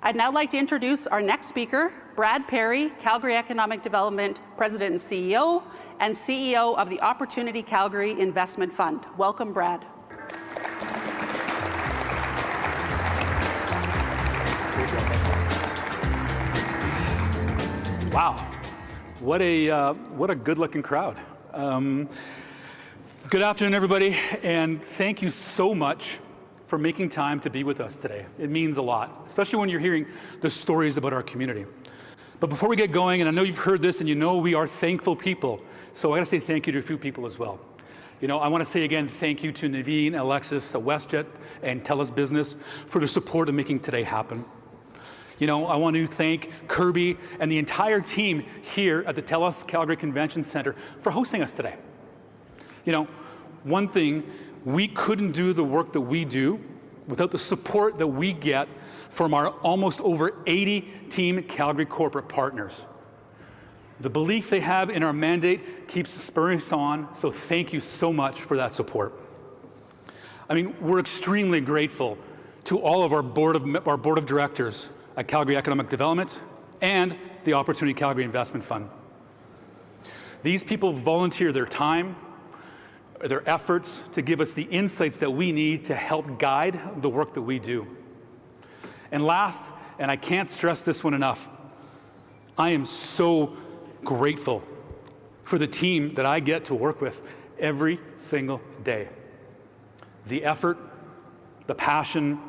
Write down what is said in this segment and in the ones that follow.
I'd now like to introduce our next speaker, Brad Parry, Calgary Economic Development President and CEO of the Opportunity Calgary Investment Fund. Welcome, Brad. Wow, what a good-looking crowd. Good afternoon, everybody, and thank you so much for making time to be with us today. It means a lot, especially when you're hearing the stories about our community. But before we get going, and I know you've heard this and you know we are thankful people, so I gotta say thank you to a few people as well. You know, I wanna say again, thank you to Naveen, Alexis, WestJet, and TELUS Business for the support of making today happen. You know, I want to thank Kirby and the entire team here at the TELUS Calgary Convention Center for hosting us today. You know, one thing, we couldn't do the work that we do without the support that we get from our almost over 80 Team Calgary corporate partners. The belief they have in our mandate keeps spurring us on, so thank you so much for that support. I mean, we're extremely grateful to all of our board of directors at Calgary Economic Development and the Opportunity Calgary Investment Fund. These people volunteer their time, their efforts to give us the insights that we need to help guide the work that we do. And last, and I can't stress this one enough, I am so grateful for the team that I get to work with every single day. The effort, the passion,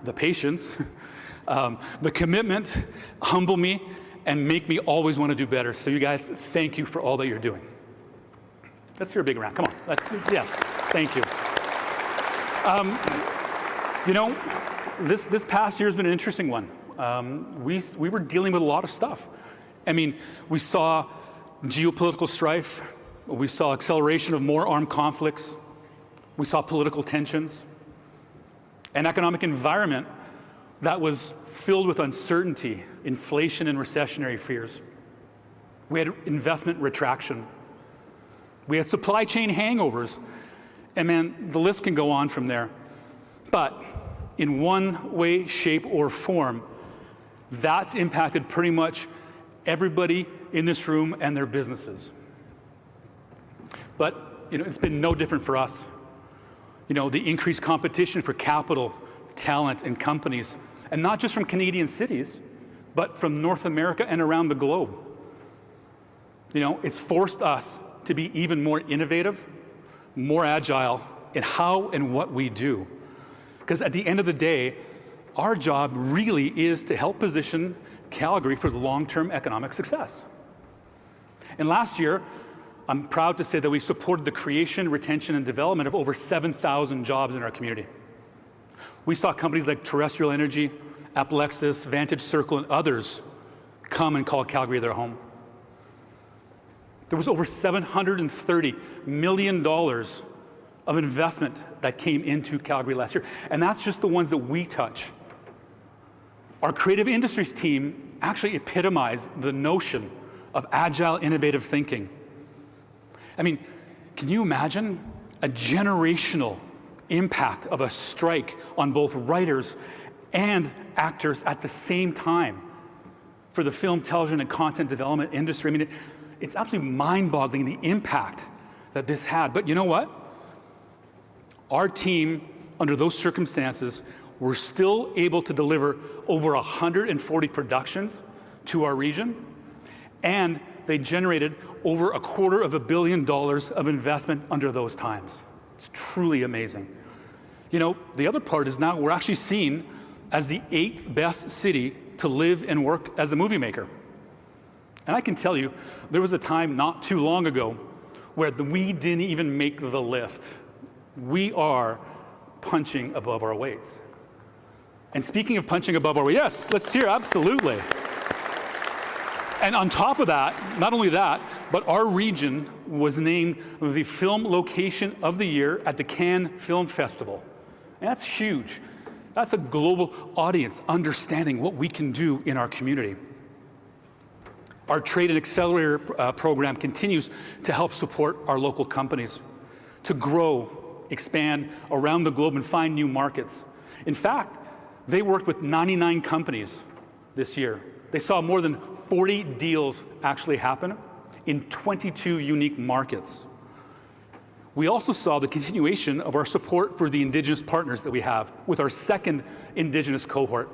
the patience, the commitment humble me and make me always want to do better. So you guys, thank you for all that you're doing. Let's hear a big round. Come on. Yes, thank you. You know, this past year has been an interesting one. We were dealing with a lot of stuff. I mean, we saw geopolitical strife. We saw acceleration of more armed conflicts. We saw political tensions. An economic environment that was filled with uncertainty, inflation, and recessionary fears. We had investment retraction. We had supply chain hangovers. And man, the list can go on from there. But in one way, shape, or form, that's impacted pretty much everybody in this room and their businesses. But you know, it's been no different for us. You know, the increased competition for capital, talent, and companies, and not just from Canadian cities, but from North America and around the globe. You know, it's forced us to be even more innovative, more agile in how and what we do. Because at the end of the day, our job really is to help position Calgary for the long-term economic success. And last year, I'm proud to say that we supported the creation, retention, and development of over 7,000 jobs in our community. We saw companies like Terrestrial Energy, Applexus, Vantage Circle, and others come and call Calgary their home. There was over $730 million of investment that came into Calgary last year, and that's just the ones that we touch. Our creative industries team actually epitomized the notion of agile, innovative thinking. I mean, can you imagine a generational impact of a strike on both writers and actors at the same time for the film, television, and content development industry? I mean, it's absolutely mind-boggling the impact that this had. But you know what? Our team, under those circumstances, were still able to deliver over 140 productions to our region, and they generated over $250 million of investment under those times. It's truly amazing. You know, the other part is now we're actually seen as the 8th best city to live and work as a movie maker. And I can tell you, there was a time not too long ago where we didn't even make the list. We are punching above our weights. And speaking of punching above our weight, yes, let's hear, absolutely. And on top of that, not only that, but our region was named the Film Location of the Year at the Cannes Film Festival. And that's huge. That's a global audience understanding what we can do in our community. Our Trade and Accelerator program continues to help support our local companies to grow, expand around the globe and find new markets. In fact, They worked with 99 companies this year. They saw more than 40 deals actually happen in 22 unique markets. We also saw the continuation of our support for the Indigenous partners that we have with our second Indigenous cohort.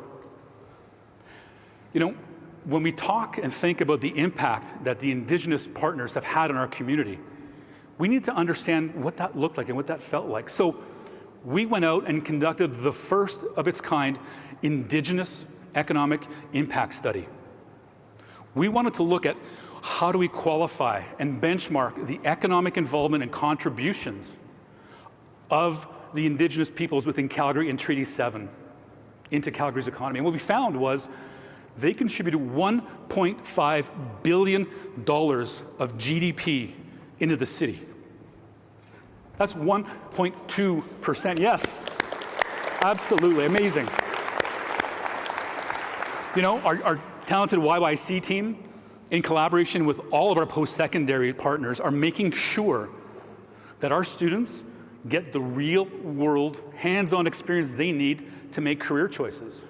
You know, when we talk and think about the impact that the Indigenous partners have had on our community, we need to understand what that looked like and what that felt like. So we went out and conducted the first of its kind Indigenous economic impact study. We wanted to look at how do we qualify and benchmark the economic involvement and contributions of the Indigenous peoples within Calgary in Treaty 7 into Calgary's economy. And what we found was they contributed $1.5 billion of GDP into the city. That's 1.2%. Yes, absolutely amazing. You know, our talented YYC team, in collaboration with all of our post-secondary partners, are making sure that our students get the real-world, hands-on experience they need to make career choices.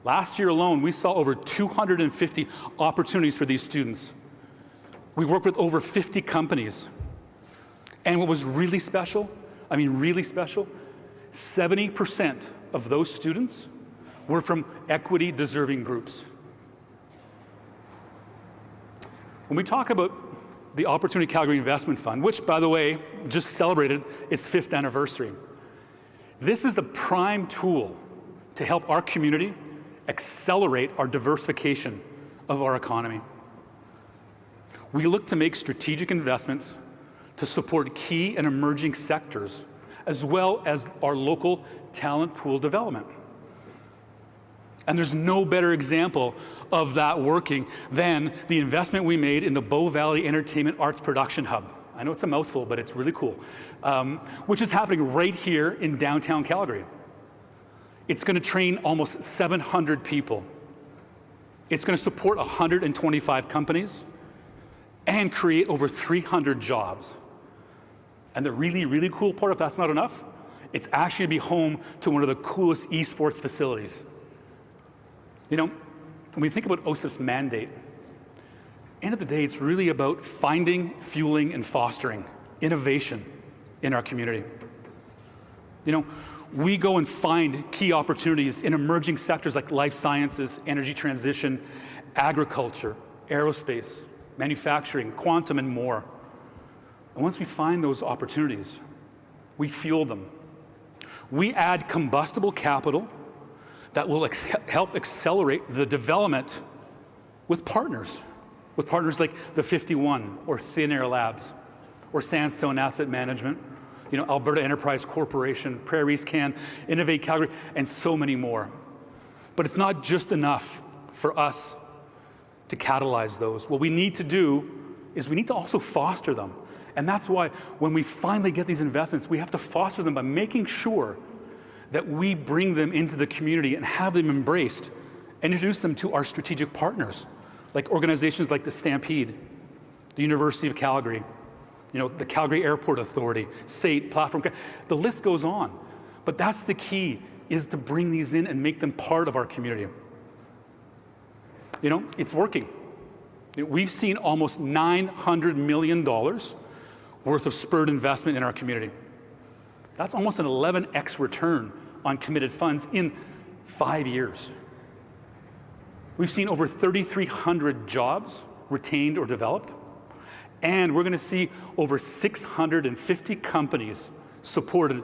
Last year alone, we saw over 250 opportunities for these students. We worked with over 50 companies. And what was really special, 70% of those students were from equity-deserving groups. When we talk about the Opportunity Calgary Investment Fund, which, by the way, just celebrated its 5th anniversary, this is a prime tool to help our community accelerate our diversification of our economy. We look to make strategic investments to support key and emerging sectors, as well as our local talent pool development. And there's no better example of that working than the investment we made in the Bow Valley Entertainment Arts Production Hub. I know it's a mouthful, but it's really cool, which is happening right here in downtown Calgary. It's going to train almost 700 people. It's going to support 125 companies and create over 300 jobs. And the really, really cool part, if that's not enough, it's actually going to be home to one of the coolest esports facilities. You know, when we think about OSIP's mandate, end of the day, it's really about finding, fueling, and fostering innovation in our community. You know, we go and find key opportunities in emerging sectors like life sciences, energy transition, agriculture, aerospace, manufacturing, quantum, and more. And once we find those opportunities, we fuel them. We add combustible capital that will help accelerate the development with partners like the 51 or Thin Air Labs or Sandstone Asset Management, you know, Alberta Enterprise Corporation, Parry, Innovate Calgary, and so many more. But it's not just enough for us to catalyze those. What we need to do is we need to also foster them. And that's why when we finally get these investments, we have to foster them by making sure that we bring them into the community and have them embraced and introduce them to our strategic partners, like organizations like the Stampede, the University of Calgary, you know, the Calgary Airport Authority, SAIT, Platform, the list goes on. But that's the key, is to bring these in and make them part of our community. You know, it's working. We've seen almost $900 million worth of spurred investment in our community. That's almost an 11x return on committed funds in 5 years. We've seen over 3,300 jobs retained or developed. And we're going to see over 650 companies supported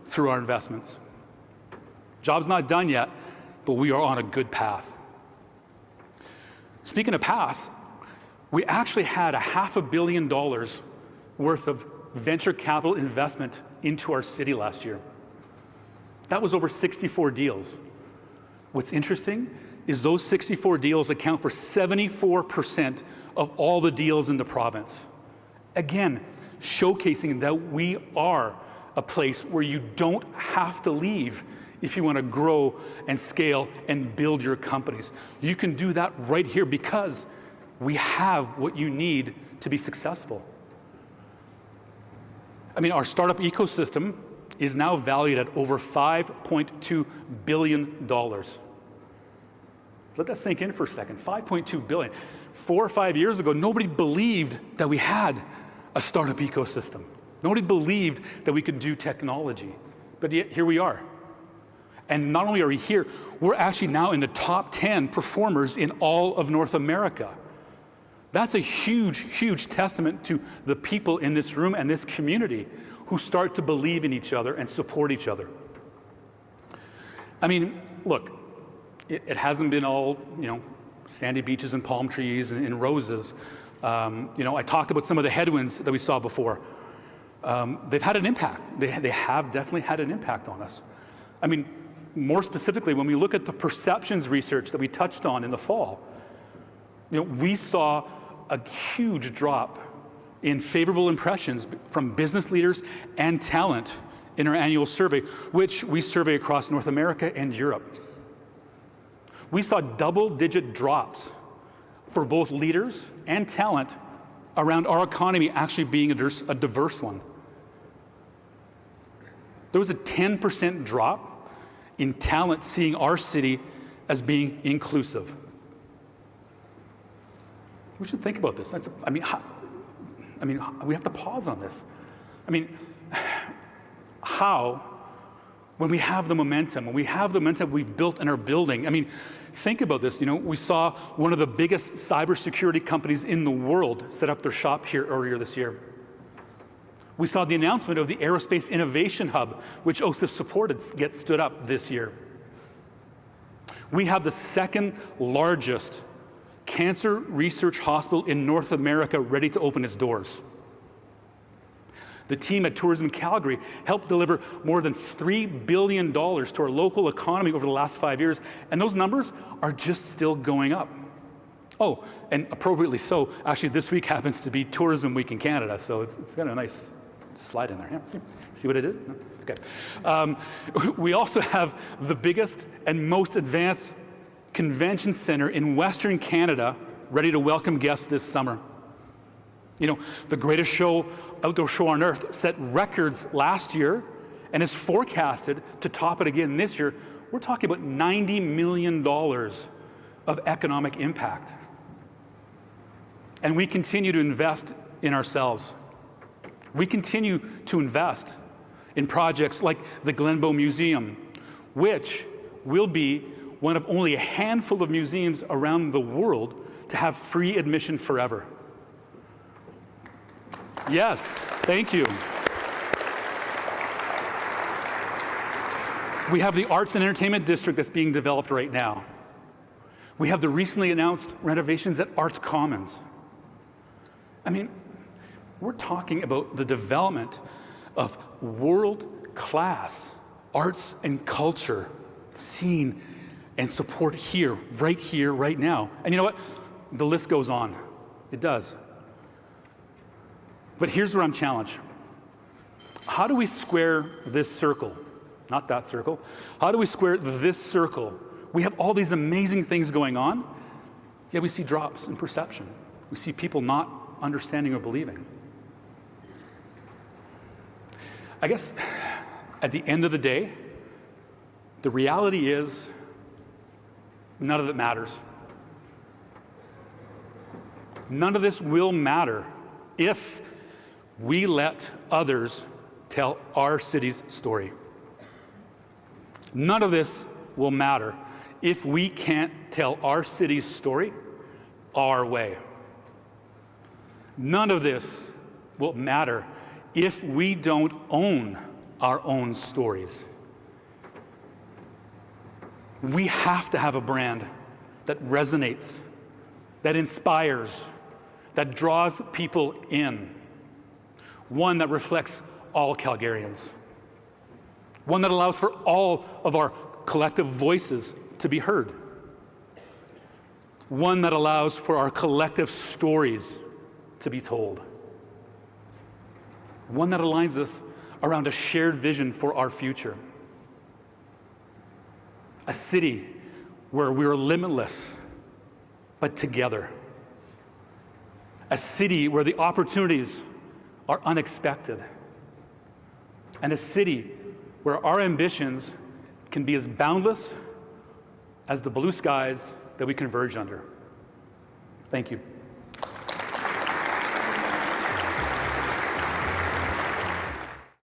through our investments. Job's not done yet, but we are on a good path. Speaking of paths, we actually had $500 million worth of venture capital investment into our city last year. That was over 64 deals. What's interesting is those 64 deals account for 74% of all the deals in the province. Again, showcasing that we are a place where you don't have to leave if you want to grow and scale and build your companies. You can do that right here because we have what you need to be successful. I mean, our startup ecosystem is now valued at over $5.2 billion. Let that sink in for a second. $5.2 billion. 4 or 5 years ago, nobody believed that we had a startup ecosystem. Nobody believed that we could do technology. But yet, here we are. And not only are we here, we're actually now in the top 10 performers in all of North America. That's a huge, huge testament to the people in this room and this community who start to believe in each other and support each other. I mean, look, it hasn't been all, sandy beaches and palm trees and roses. I talked about some of the headwinds that we saw before. They've had an impact. They have definitely had an impact on us. I mean, more specifically, when we look at the perceptions research that we touched on in the fall, we saw a huge drop in favorable impressions from business leaders and talent in our annual survey, which we survey across North America and Europe. We saw double-digit drops for both leaders and talent around our economy actually being a diverse one. There was a 10% drop in talent seeing our city as being inclusive. We should think about this. We have to pause on this. How, when we have the momentum we've built and are building, think about this. We saw one of the biggest cybersecurity companies in the world set up their shop here earlier this year. We saw the announcement of the Aerospace Innovation Hub, which OSIF supported, get stood up this year. We have the second largest cancer research hospital in North America ready to open its doors. The team at Tourism Calgary helped deliver more than $3 billion to our local economy over the last 5 years, and those numbers are just still going up. Oh, and appropriately so, actually this week happens to be Tourism Week in Canada, so it's got a nice slide in there. Yeah, see what I did? No? Okay. We also have the biggest and most advanced convention center in Western Canada ready to welcome guests this summer. The greatest outdoor show on earth set records last year and is forecasted to top it again this year. We're talking about $90 million of economic impact. And we continue to invest in ourselves. We continue to invest in projects like the Glenbow Museum, which will be one of only a handful of museums around the world to have free admission forever. Yes, thank you. We have the Arts and Entertainment District that's being developed right now. We have the recently announced renovations at Arts Commons. We're talking about the development of world-class arts and culture seen and support here, right now. And you know what? The list goes on. It does. But here's where I'm challenged. How do we square this circle? Not that circle. How do we square this circle? We have all these amazing things going on, yet we see drops in perception. We see people not understanding or believing. I guess at the end of the day, the reality is none of it matters. None of this will matter if we let others tell our city's story. None of this will matter if we can't tell our city's story our way. None of this will matter if we don't own our own stories. We have to have a brand that resonates, that inspires, that draws people in. One that reflects all Calgarians. One that allows for all of our collective voices to be heard. One that allows for our collective stories to be told. One that aligns us around a shared vision for our future. A city where we're limitless, but together. A city where the opportunities are unexpected. And a city where our ambitions can be as boundless as the blue skies that we converge under. Thank you.